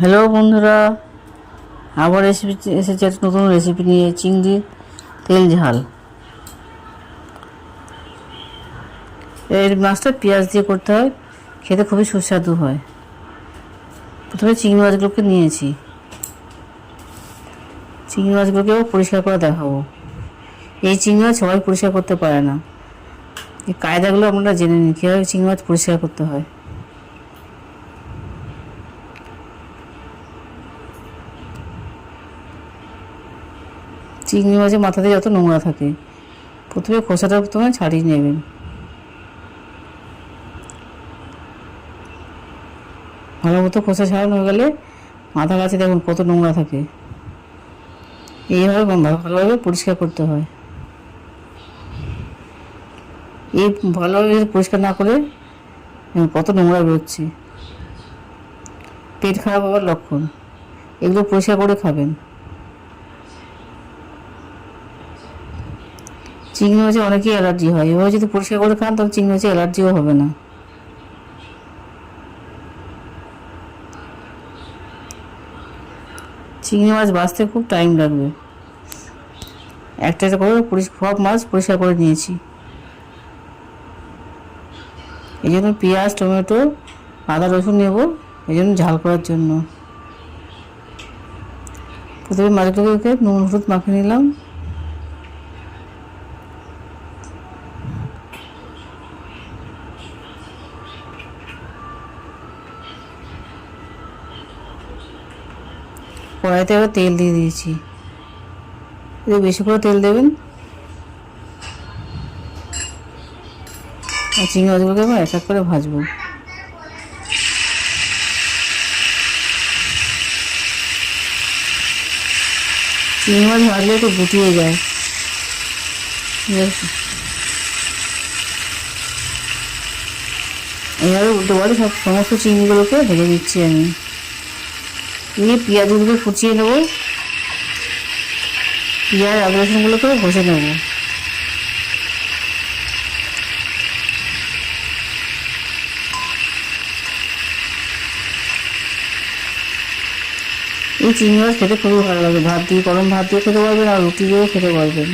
Hello বন্ধুরা, আবার recipe এসেছে একটা নতুন রেসিপি নিয়ে। চিংড়ি তেল ঝাল। এর মাছটা পেঁয়াজ দিয়ে করতে হয়, খেতে খুবই সুস্বাদু হয়। প্রথমে চিংড়ি মাছগুলোকে নিয়েছি। চিংড়ি মাছগুলোকেও পরিষ্কার করে দেখাবো। এই চিংড়ি মাছ সবাই পরিষ্কার করতে পারে না। এই কায়দাগুলো আপনারা জেনে নিন, কীভাবে চিংড়ি মাছ পরিষ্কার করতে হয়। চিংড়ি মাছের মাথাতে যত নোংরা থাকে, প্রথমে ছাড়িয়ে নেবেন। ভালো মতো খোসা ছাড়ানো হয়ে গেলে মাথা কাছে দেখুন কত নোংরা থাকে। এইভাবে ভালোভাবে পরিষ্কার করতে হয়। এই ভালোভাবে পরিষ্কার না করে কত নোংরা বেরোচ্ছে, পেট খারাপ হওয়ার লক্ষণ। এগুলো পরিষ্কার করে খাবেন। চিংড়ি মাছে অনেকেই অ্যালার্জি হয়, এভাবে যদি পরিষ্কার করে খান তাহলে চিংড়ি মাছে অ্যালার্জিও হবে না। চিংড়ি মাছ বাছতে খুব টাইম লাগবে। একটা একটা করে সব মাছ পরিষ্কার করে নিয়েছি। এই জন্য পেঁয়াজ, টমেটো, আদা, রসুন নেব, এই জন্য ঝাল করার জন্য। প্রথমে মাছগুলোকে নুন হলুদ মাখিয়ে নিলাম। কড়াইতে এবার তেল দিয়ে দিয়েছি। বেশি করে তেল দেবেন। আর চিংড়ি মাছগুলোকে এবার এক এক করে ভাজবো। চিংড়ি মাছ ভাজলে একটু গুটিয়ে যায়। এইভাবে উল্টো পাল্টে সমস্ত চিংড়িগুলোকে ভেজে দিচ্ছি আমি। দিয়ে পেঁয়াজগুলোকে কুচিয়ে নেবো। পেঁয়াজ আদা রসুনগুলোকে ঘষে নেব। এই চিংড়ি মাছ খেতে খুবই ভালো লাগে। গরম ভাত দিয়ে খেতে পারবেন, আর রুটি দিয়েও খেতে পারবেন।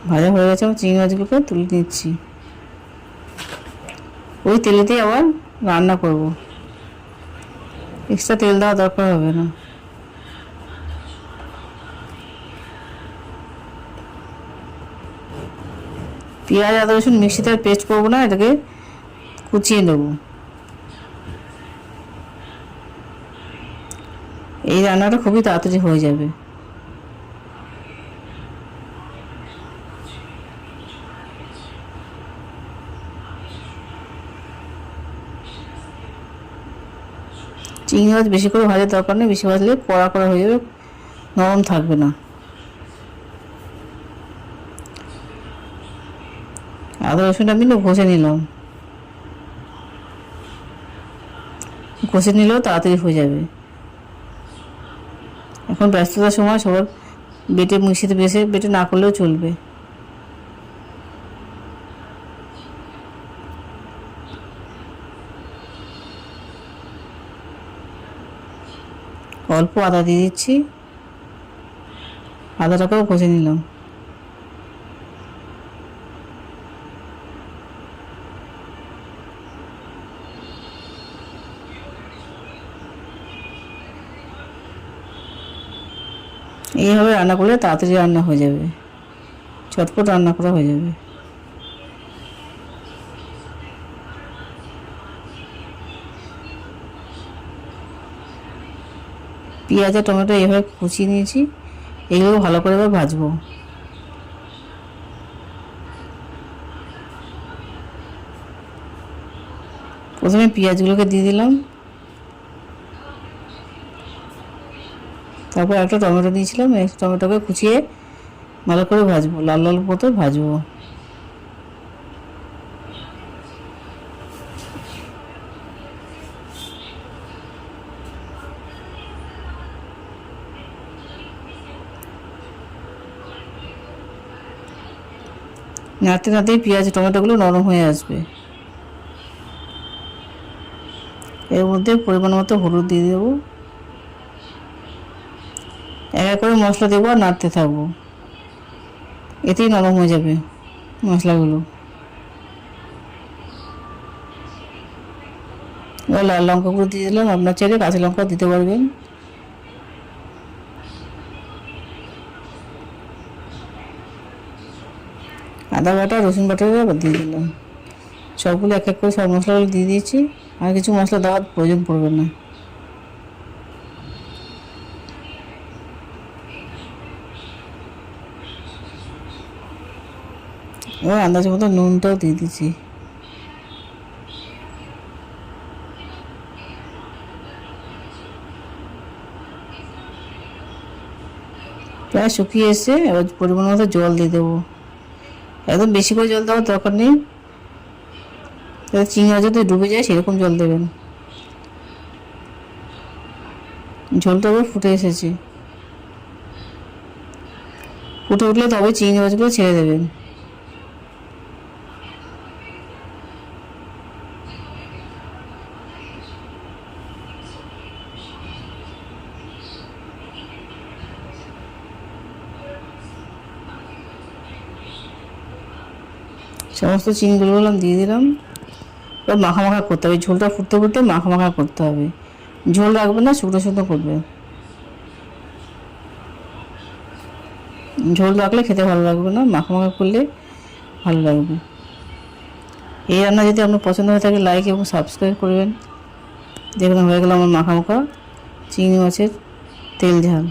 ভাজা হয়ে গেছে, আমি চিংড়ি মাছগুলোকে তুলে নিচ্ছি। ওই তেলেতেই আবার রান্না করব, এক্সট্রা তেল দেওয়া দরকার হবে না। পেঁয়াজ আদা রসুন মিক্সিতে পেস্ট করবো না, এটাকে কুচিয়ে নেব। এই রান্নাটা খুবই তাড়াতাড়ি হয়ে যাবে। চিংড়ি মাছ বেশি করে ভাজার দরকার নেই, বেশি ভাজলে কড়া কড়া হয়ে যাবে, নরম থাকবে না। আদা রসুন আমি ঘষে নিলাম। ঘষে নিলেও তাড়াতাড়ি হয়ে যাবে। এখন ব্যস্ততার সময় সবার মিক্সিতে বেটে না করলেও চলবে। অল্প আদা দিয়ে দিচ্ছি, আদাটাকেও ঘষে নিলাম। এইভাবে রান্না করলে তাড়াতাড়ি রান্না হয়ে যাবে, চটপট রান্না করা হয়ে যাবে। পেঁয়াজ আর টমেটো এইভাবে কুচিয়ে নিয়েছি, এগুলো ভালো করে এবার ভাজবো। প্রথমে পেঁয়াজগুলোকে দিয়ে দিলাম, তারপর একটা টমেটো দিয়েছিলাম। এই টমেটোকে কুচিয়ে ভালো করে ভাজবো, লাল লাল মতো ভাজবো। নাড়তে নাড়তেই পেঁয়াজ টমেটোগুলো নরম হয়ে আসবে। এর মধ্যে পরিমাণ মতো হলুদ দিয়ে দেবো, এক এক করে মশলা দেবো আর নাড়তে থাকবো, এতেই নরম হয়ে যাবে মশলাগুলো। এবার লাল লঙ্কাগুলো দিয়ে দিলাম, আপনার চাইলে কাঁচা লঙ্কা দিতে পারবেন। আদা বাটা রসুন বাটাটা আবার দিয়ে দিলাম। সবগুলো এক এক করে সব মশলাগুলো দিয়ে দিয়েছি, আর কিছু মশলা দেওয়ার প্রয়োজন পড়বে না। এবার আন্দাজ মতো নুনটাও দিয়ে দিচ্ছি। প্রায় শুকিয়ে এসে এবার পরিমাণ মতো জল দিয়ে দেবো। একদম বেশি করে জল দেওয়ার দরকার নেই, চিংড়ি মাছ যদি ডুবে যায় সেরকম জল দেবেন। ঝোলটা এবার ফুটে এসেছে, ফুটে উঠলে তবে চিংড়ি মাছগুলো ছেড়ে দেবেন। সমস্ত চিংড়িগুলো দিয়ে দিলাম। এবার মাখা মাখা করতে হবে, ঝোলটা ফুটতে ফুটতে মাখা মাখা করতে হবে। ঝোল রাখবে না, শুকনো শুকনো করবে। ঝোল রাখলে খেতে ভালো লাগবে না, মাখা মাখা করলে ভালো লাগবে। এই রান্না যদি আপনার পছন্দ হয়ে থাকে লাইক এবং সাবস্ক্রাইব করবেন। দেখুন হয়ে গেল আমার মাখা মাখা চিংড়ি মাছের তেল ঝাল।